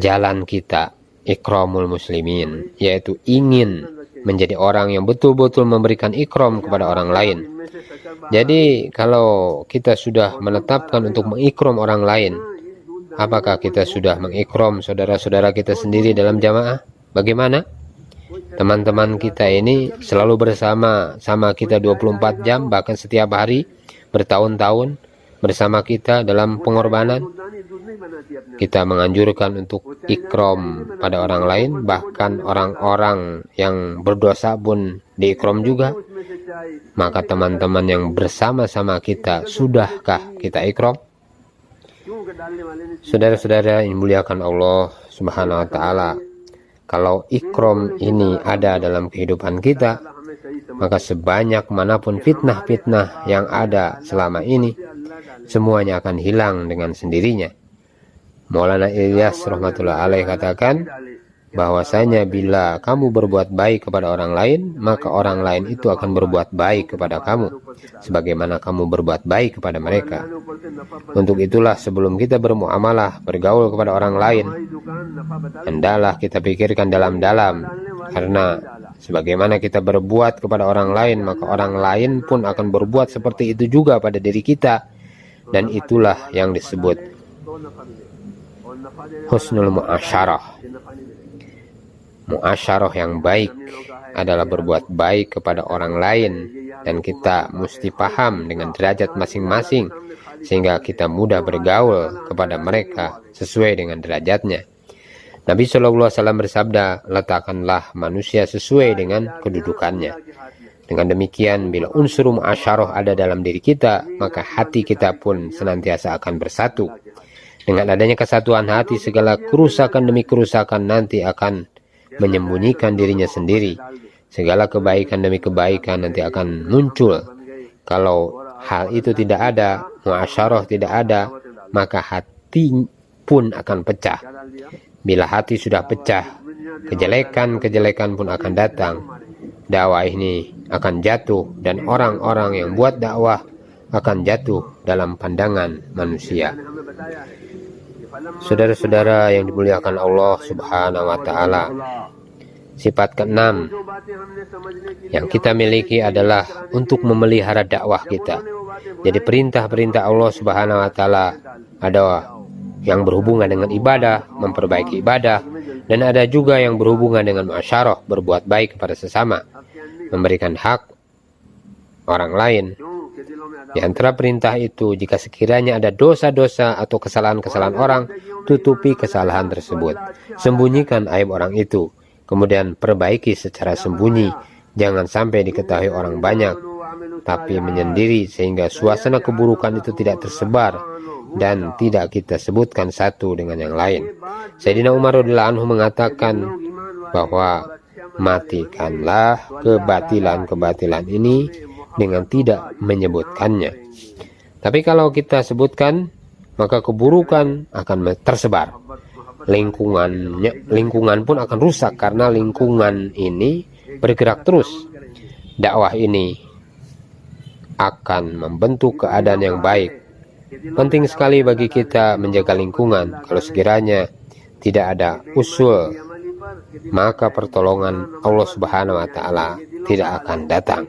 jalan kita, ikramul muslimin, yaitu ingin menjadi orang yang betul-betul memberikan ikram kepada orang lain. Jadi kalau kita sudah menetapkan untuk mengikram orang lain, apakah kita sudah mengikram saudara-saudara kita sendiri dalam jamaah? Bagaimana? Teman-teman kita ini selalu bersama kita 24 jam, bahkan setiap hari, bertahun-tahun bersama kita dalam pengorbanan. Kita menganjurkan untuk ikram pada orang lain, bahkan orang-orang yang berdosa pun diikram juga. Maka teman-teman yang bersama-sama kita, sudahkah kita ikram? Saudara-saudara yang dimuliakan Allah Subhanahu wa Ta'ala, kalau ikram ini ada dalam kehidupan kita, maka sebanyak manapun fitnah-fitnah yang ada selama ini, semuanya akan hilang dengan sendirinya. Maulana Ilyas rahmatullah alaih katakan bahwasanya bila kamu berbuat baik kepada orang lain, maka orang lain itu akan berbuat baik kepada kamu sebagaimana kamu berbuat baik kepada mereka. Untuk itulah sebelum kita bermuamalah, bergaul kepada orang lain, hendaklah kita pikirkan dalam-dalam, karena sebagaimana kita berbuat kepada orang lain, maka orang lain pun akan berbuat seperti itu juga pada diri kita. Dan itulah yang disebut husnul mu'asyarah. Mu'asyarah yang baik adalah berbuat baik kepada orang lain, dan kita mesti paham dengan derajat masing-masing sehingga kita mudah bergaul kepada mereka sesuai dengan derajatnya. Nabi SAW bersabda, letakkanlah manusia sesuai dengan kedudukannya. Dengan demikian, bila unsur mu'asyarah ada dalam diri kita, maka hati kita pun senantiasa akan bersatu. Dengan adanya kesatuan hati, segala kerusakan demi kerusakan nanti akan menyembunyikan dirinya sendiri. Segala kebaikan demi kebaikan nanti akan muncul. Kalau hal itu tidak ada, mu'asyarah tidak ada, maka hati pun akan pecah. Bila hati sudah pecah, kejelekan-kejelekan pun akan datang. Dakwah ini akan jatuh, dan orang-orang yang buat dakwah akan jatuh dalam pandangan manusia. Saudara-saudara yang dimuliakan Allah Subhanahu wa Ta'ala, sifat keenam yang kita miliki adalah untuk memelihara dakwah kita. Jadi perintah-perintah Allah Subhanahu wa Ta'ala ada yang berhubungan dengan ibadah, memperbaiki ibadah, dan ada juga yang berhubungan dengan mu'asyarah, berbuat baik kepada sesama, memberikan hak orang lain. Di antara perintah itu, jika sekiranya ada dosa-dosa atau kesalahan-kesalahan orang, tutupi kesalahan tersebut, sembunyikan aib orang itu, kemudian perbaiki secara sembunyi. Jangan sampai diketahui orang banyak, tapi menyendiri, sehingga suasana keburukan itu tidak tersebar dan tidak kita sebutkan satu dengan yang lain. Sayyidina Umar radhiyallahu anhu mengatakan bahwa matikanlah kebatilan-kebatilan ini dengan tidak menyebutkannya. Tapi kalau kita sebutkan, maka keburukan akan tersebar. Lingkungan pun akan rusak karena lingkungan ini bergerak terus. Dakwah ini akan membentuk keadaan yang baik. Penting sekali bagi kita menjaga lingkungan. Kalau sekiranya tidak ada usul, maka pertolongan Allah Subhanahu wa Ta'ala tidak akan datang.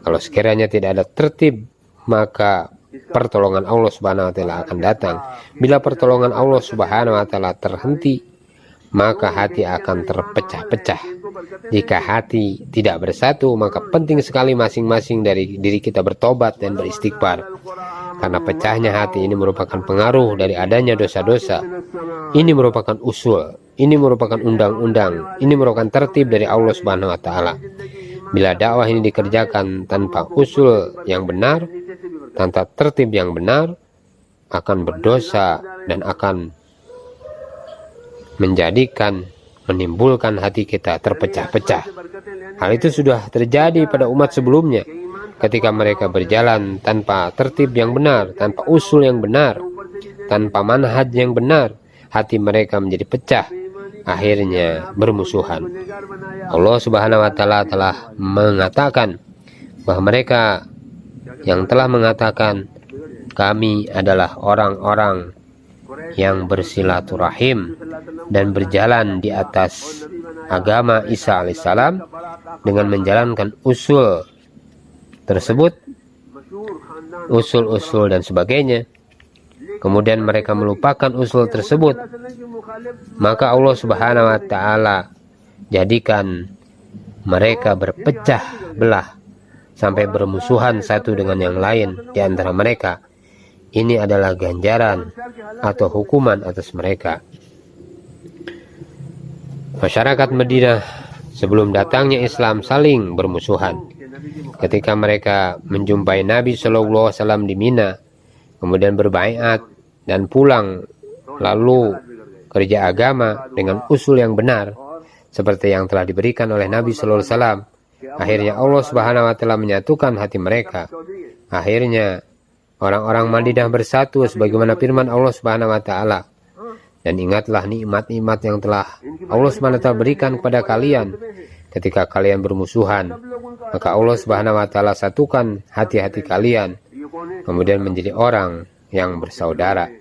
Kalau sekiranya tidak ada tertib, maka pertolongan Allah Subhanahu wa Ta'ala akan datang. Bila pertolongan Allah Subhanahu wa Ta'ala terhenti, maka hati akan terpecah-pecah. Jika hati tidak bersatu, maka penting sekali masing-masing dari diri kita bertobat dan beristighfar. Karena pecahnya hati ini merupakan pengaruh dari adanya dosa-dosa. Ini merupakan usul, ini merupakan undang-undang, ini merupakan tertib dari Allah Subhanahu wa Ta'ala. Bila dakwah ini dikerjakan tanpa usul yang benar, tanpa tertib yang benar, akan berdosa dan akan menimbulkan hati kita terpecah-pecah. Hal itu sudah terjadi pada umat sebelumnya. Ketika mereka berjalan tanpa tertib yang benar, tanpa usul yang benar, tanpa manhaj yang benar, hati mereka menjadi pecah, akhirnya bermusuhan. Allah Subhanahu wa Ta'ala telah mengatakan bahwa mereka yang telah mengatakan, kami adalah orang-orang yang bersilaturahim dan berjalan di atas agama Isa alaihissalam dengan menjalankan usul tersebut, usul-usul dan sebagainya, kemudian mereka melupakan usul tersebut, maka Allah Subhanahu wa Ta'ala jadikan mereka berpecah belah sampai bermusuhan satu dengan yang lain di antara mereka. Ini adalah ganjaran atau hukuman atas mereka. Masyarakat Madinah sebelum datangnya Islam saling bermusuhan. Ketika mereka menjumpai Nabi SAW di Mina, kemudian berbaiat dan pulang, lalu kerja agama dengan usul yang benar seperti yang telah diberikan oleh Nabi SAW, akhirnya Allah Subhanahu wa Ta'ala menyatukan hati mereka. Akhirnya orang-orang Madinah bersatu sebagaimana firman Allah Subhanahu wa Ta'ala. Dan ingatlah nikmat-nikmat yang telah Allah Subhanahu wa Ta'ala berikan kepada kalian ketika kalian bermusuhan, maka Allah Subhanahu wa Ta'ala satukan hati-hati kalian, kemudian menjadi orang yang bersaudara.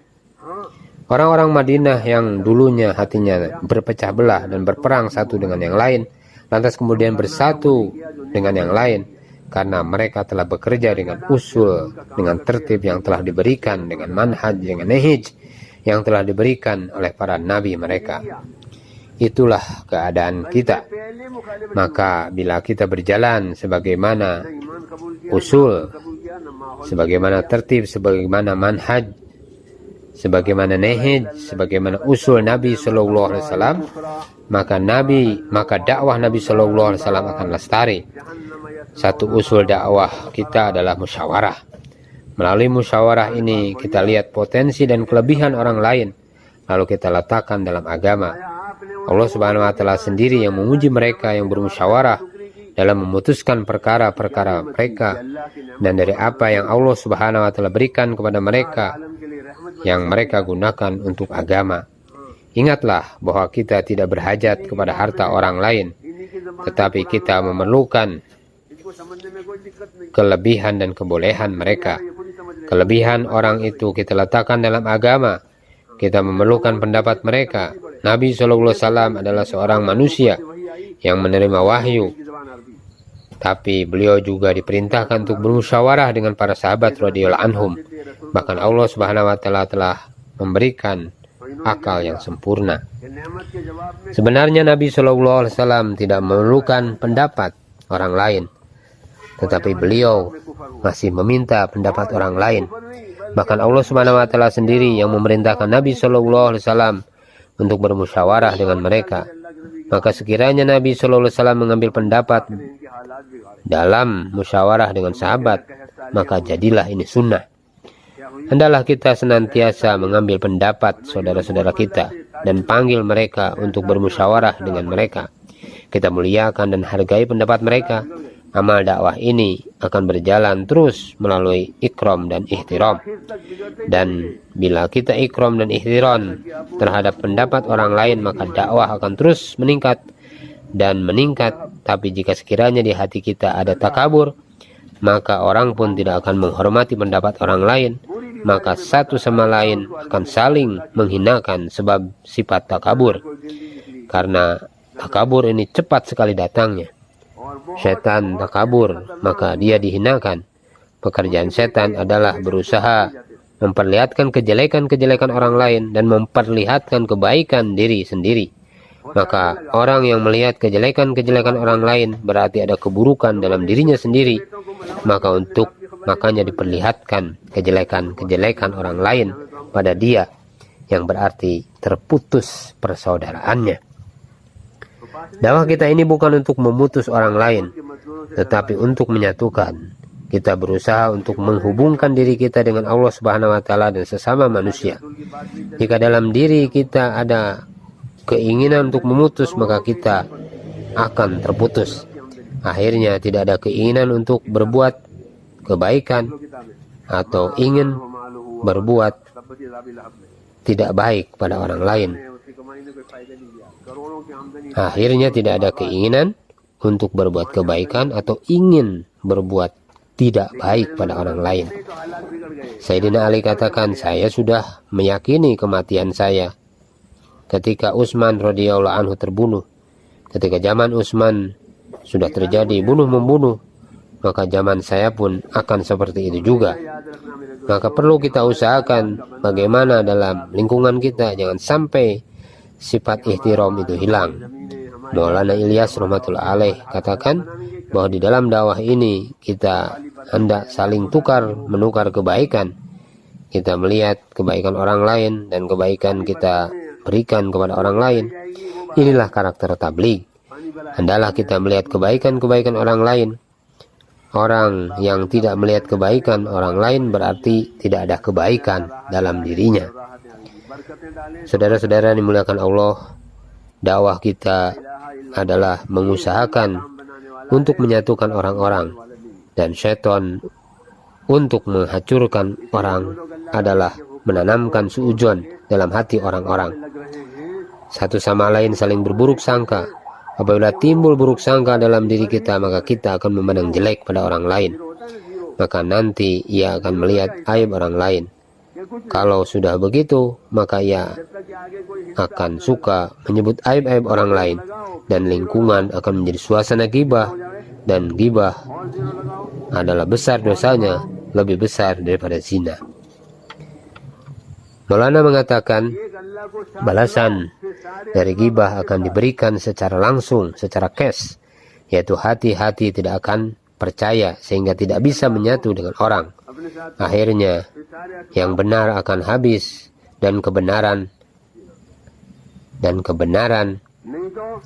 Orang-orang Madinah yang dulunya hatinya berpecah belah dan berperang satu dengan yang lain, lantas kemudian bersatu dengan yang lain, karena mereka telah bekerja dengan usul, dengan tertib yang telah diberikan, dengan manhaj, dengan nahij yang telah diberikan oleh para nabi mereka. Itulah keadaan kita. Maka bila kita berjalan sebagaimana usul, sebagaimana tertib, sebagaimana manhaj, sebagaimana nehij, sebagaimana usul Nabi Shallallahu Alaihi Wasallam, maka dakwah Nabi Shallallahu Alaihi Wasallam akan lestari. Satu usul dakwah kita adalah musyawarah. Melalui musyawarah ini kita lihat potensi dan kelebihan orang lain, lalu kita letakkan dalam agama. Allah Subhanahu wa Ta'ala sendiri yang menguji mereka yang bermusyawarah dalam memutuskan perkara-perkara mereka, dan dari apa yang Allah Subhanahu wa Ta'ala berikan kepada mereka yang mereka gunakan untuk agama. Ingatlah bahwa kita tidak berhajat kepada harta orang lain, tetapi kita memerlukan kelebihan dan kebolehan mereka. Kelebihan orang itu kita letakkan dalam agama. Kita memerlukan pendapat mereka. Nabi SAW adalah seorang manusia yang menerima wahyu, tapi beliau juga diperintahkan untuk bermusyawarah dengan para sahabat radhiyallahu anhum. Bahkan Allah Subhanahu wa Ta'ala telah memberikan akal yang sempurna. Sebenarnya Nabi SAW tidak memerlukan pendapat orang lain, tetapi beliau masih meminta pendapat orang lain. Bahkan Allah Subhanahu wa Ta'ala sendiri yang memerintahkan Nabi SAW untuk bermusyawarah dengan mereka. Maka sekiranya Nabi SAW mengambil pendapat dalam musyawarah dengan sahabat, maka jadilah ini sunnah. Hendaklah kita senantiasa mengambil pendapat saudara-saudara kita dan panggil mereka untuk bermusyawarah dengan mereka. Kita muliakan dan hargai pendapat mereka. Amal dakwah ini akan berjalan terus melalui ikram dan ihtiram. Dan bila kita ikram dan ihtiram terhadap pendapat orang lain, maka dakwah akan terus meningkat dan meningkat. Tapi jika sekiranya di hati kita ada takabur, maka orang pun tidak akan menghormati pendapat orang lain. Maka satu sama lain akan saling menghinakan sebab sifat takabur. Karena takabur ini cepat sekali datangnya. Setan takabur, maka dia dihinakan. Pekerjaan setan adalah berusaha memperlihatkan kejelekan-kejelekan orang lain dan memperlihatkan kebaikan diri sendiri. Maka orang yang melihat kejelekan-kejelekan orang lain berarti ada keburukan dalam dirinya sendiri. Makanya diperlihatkan kejelekan-kejelekan orang lain pada dia, yang berarti terputus persaudaraannya. Dakwah kita ini bukan untuk memutus orang lain, tetapi untuk menyatukan. Kita berusaha untuk menghubungkan diri kita dengan Allah Subhanahu wa Ta'ala dan sesama manusia. Jika dalam diri kita ada keinginan untuk memutus, maka kita akan terputus. Akhirnya tidak ada keinginan untuk berbuat kebaikan atau ingin berbuat tidak baik pada orang lain. Akhirnya tidak ada keinginan untuk berbuat kebaikan atau ingin berbuat tidak baik pada orang lain. Sayyidina Ali katakan, saya sudah meyakini kematian saya ketika Utsman radhiyallahu anhu terbunuh. Ketika zaman Utsman sudah terjadi bunuh-membunuh, maka zaman saya pun akan seperti itu juga. Maka perlu kita usahakan bagaimana dalam lingkungan kita jangan sampai sifat ihtiram itu hilang. Maulana Ilyas rahmatullah alaih katakan bahwa di dalam dakwah ini kita hendak saling menukar kebaikan. Kita melihat kebaikan orang lain dan kebaikan kita berikan kepada orang lain. Inilah karakter tabligh. Hendaklah kita melihat kebaikan-kebaikan orang lain. Orang yang tidak melihat kebaikan orang lain berarti tidak ada kebaikan dalam dirinya. Saudara-saudara dimuliakan Allah, dakwah kita adalah mengusahakan untuk menyatukan orang-orang, dan syaitan untuk menghancurkan orang adalah menanamkan suudzon dalam hati orang-orang. Satu sama lain saling berburuk sangka. Apabila timbul buruk sangka dalam diri kita, maka kita akan memandang jelek pada orang lain. Maka nanti ia akan melihat aib orang lain. Kalau sudah begitu, maka ia akan suka menyebut aib-aib orang lain, dan lingkungan akan menjadi suasana ghibah, dan ghibah adalah besar dosanya, lebih besar daripada zina. Maulana mengatakan balasan dari ghibah akan diberikan secara langsung, secara cash, yaitu hati-hati tidak akan percaya sehingga tidak bisa menyatu dengan orang. Akhirnya yang benar akan habis dan kebenaran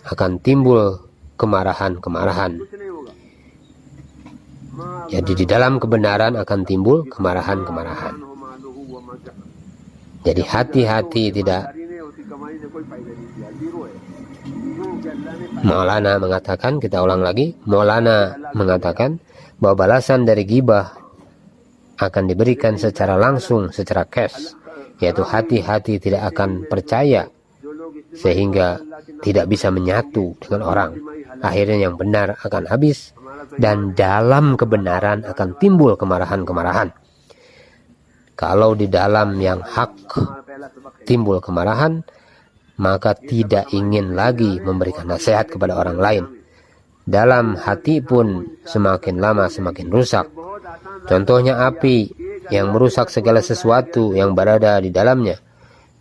akan timbul kemarahan-kemarahan. Jadi di dalam kebenaran akan timbul kemarahan-kemarahan. Jadi hati-hati tidak. Maulana mengatakan, kita ulang lagi, Maulana mengatakan bahwa balasan dari ghibah akan diberikan secara langsung, secara cash, yaitu hati-hati tidak akan percaya sehingga tidak bisa menyatu dengan orang. Akhirnya yang benar akan habis dan dalam kebenaran akan timbul kemarahan-kemarahan. Kalau di dalam yang hak timbul kemarahan, maka tidak ingin lagi memberikan nasihat kepada orang lain. Dalam hati pun semakin lama semakin rusak. Contohnya api yang merusak segala sesuatu yang berada di dalamnya.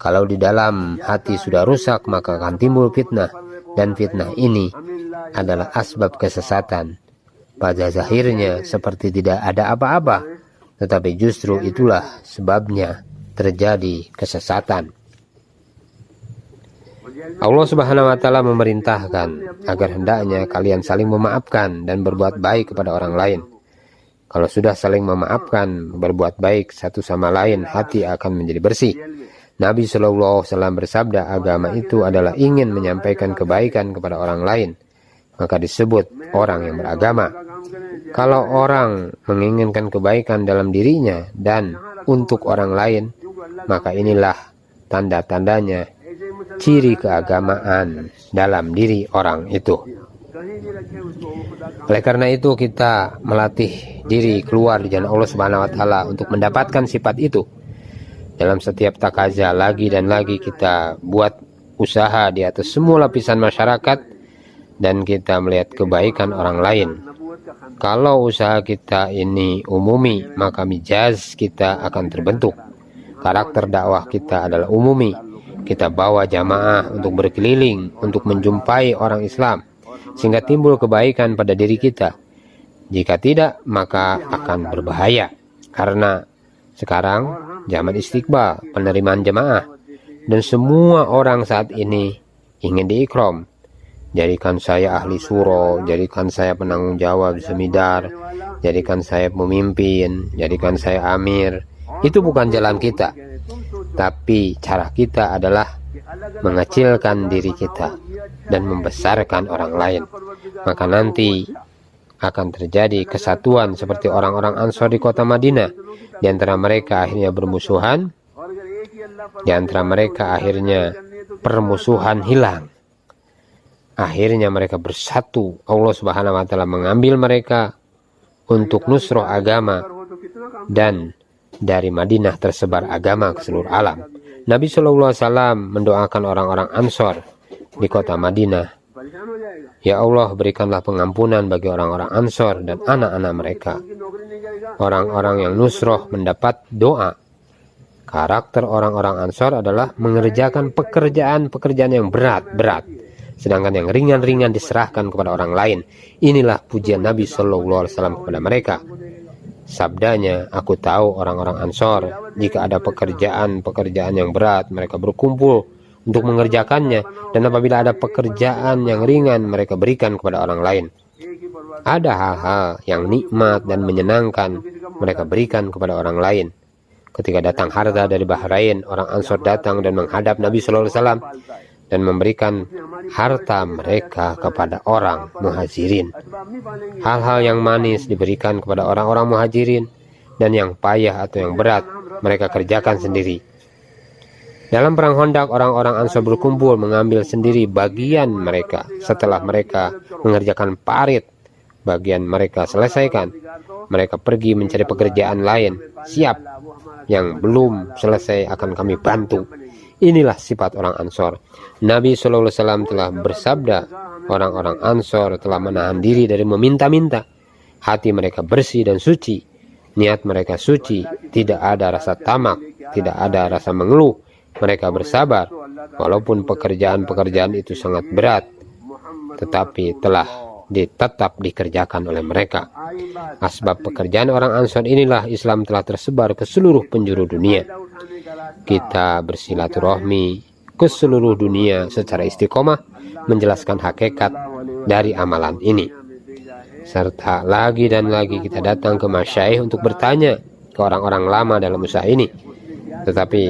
Kalau di dalam hati sudah rusak, maka akan timbul fitnah. Dan fitnah ini adalah asbab kesesatan. Pada zahirnya seperti tidak ada apa-apa, tetapi justru itulah sebabnya terjadi kesesatan. Allah Subhanahu wa Ta'ala memerintahkan agar hendaknya kalian saling memaafkan dan berbuat baik kepada orang lain. Kalau sudah saling memaafkan, berbuat baik satu sama lain, hati akan menjadi bersih. Nabi SAW bersabda, agama itu adalah ingin menyampaikan kebaikan kepada orang lain, maka disebut orang yang beragama. Kalau orang menginginkan kebaikan dalam dirinya dan untuk orang lain, maka inilah tanda-tandanya ciri keagamaan dalam diri orang itu. Oleh karena itu kita melatih diri keluar di jalan Allah Subhanahu wa Ta'ala untuk mendapatkan sifat itu. Dalam setiap takaza lagi dan lagi kita buat usaha di atas semua lapisan masyarakat dan kita melihat kebaikan orang lain. Kalau usaha kita ini umumi, maka mijaz kita akan terbentuk. Karakter dakwah kita adalah umumi. Kita bawa jamaah untuk berkeliling, untuk menjumpai orang Islam, sehingga timbul kebaikan pada diri kita. Jika tidak, maka akan berbahaya. Karena sekarang zaman istiqbal, penerimaan jemaah, dan semua orang saat ini ingin diikram. Jadikan saya ahli suro, jadikan saya penanggung jawab semidar, jadikan saya pemimpin, jadikan saya amir. Itu bukan jalan kita, tapi cara kita adalah mengecilkan diri kita dan membesarkan orang lain. Maka nanti akan terjadi kesatuan seperti orang-orang Ansor di kota Madinah. Di antara mereka akhirnya bermusuhan, di antara mereka akhirnya permusuhan hilang. Akhirnya mereka bersatu. Allah Subhanahu wa Ta'ala mengambil mereka untuk nusroh agama, dan dari Madinah tersebar agama ke seluruh alam. Nabi SAW mendoakan orang-orang Ansor di kota Madinah, ya Allah, berikanlah pengampunan bagi orang-orang Ansor dan anak-anak mereka. Orang-orang yang nusroh mendapat doa. Karakter orang-orang Ansor adalah mengerjakan pekerjaan-pekerjaan yang berat-berat, sedangkan yang ringan-ringan diserahkan kepada orang lain. Inilah pujian Nabi SAW kepada mereka. Sabdanya, aku tahu orang-orang Ansor, jika ada pekerjaan-pekerjaan yang berat, mereka berkumpul untuk mengerjakannya, dan apabila ada pekerjaan yang ringan, mereka berikan kepada orang lain. Ada hal-hal yang nikmat dan menyenangkan, mereka berikan kepada orang lain. Ketika datang harta dari Bahrain, orang Ansor datang dan menghadap Nabi SAW dan memberikan harta mereka kepada orang Muhajirin. Hal-hal yang manis diberikan kepada orang-orang Muhajirin, dan yang payah atau yang berat mereka kerjakan sendiri. Dalam perang Khandaq, orang-orang Ansor berkumpul mengambil sendiri bagian mereka. Setelah mereka mengerjakan parit, bagian mereka selesaikan, mereka pergi mencari pekerjaan lain. Siap, yang belum selesai akan kami bantu. Inilah sifat orang Ansor. Nabi SAW telah bersabda, orang-orang Ansor telah menahan diri dari meminta-minta. Hati mereka bersih dan suci, niat mereka suci, tidak ada rasa tamak tidak ada rasa mengeluh. Mereka bersabar, walaupun pekerjaan-pekerjaan itu sangat berat, tetapi telah tetap dikerjakan oleh mereka. Asbab pekerjaan orang Ansor inilah Islam telah tersebar ke seluruh penjuru dunia. Kita bersilaturahmi ke seluruh dunia secara istiqomah, menjelaskan hakikat dari amalan ini. Serta lagi dan lagi kita datang ke masyaikh untuk bertanya ke orang-orang lama dalam usaha ini. Tetapi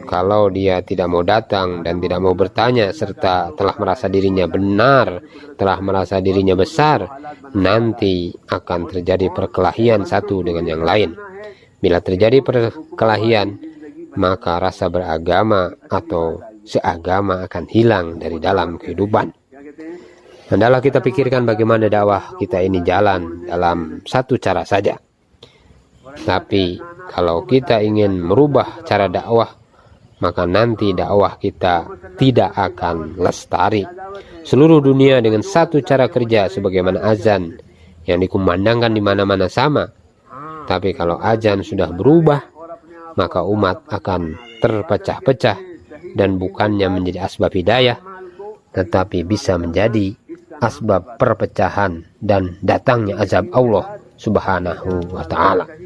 kalau dia tidak mau datang dan tidak mau bertanya, serta telah merasa dirinya benar, telah merasa dirinya besar, nanti akan terjadi perkelahian satu dengan yang lain. Bila terjadi perkelahian, maka rasa beragama atau seagama akan hilang dari dalam kehidupan. Hendaklah kita pikirkan bagaimana dakwah kita ini jalan dalam satu cara saja. Tapi kalau kita ingin merubah cara dakwah, maka nanti dakwah kita tidak akan lestari. Seluruh dunia dengan satu cara kerja sebagaimana azan yang dikumandangkan di mana-mana sama. Tapi kalau azan sudah berubah, maka umat akan terpecah-pecah dan bukannya menjadi asbab hidayah, tetapi bisa menjadi asbab perpecahan dan datangnya azab Allah Subhanahu wa ta'ala.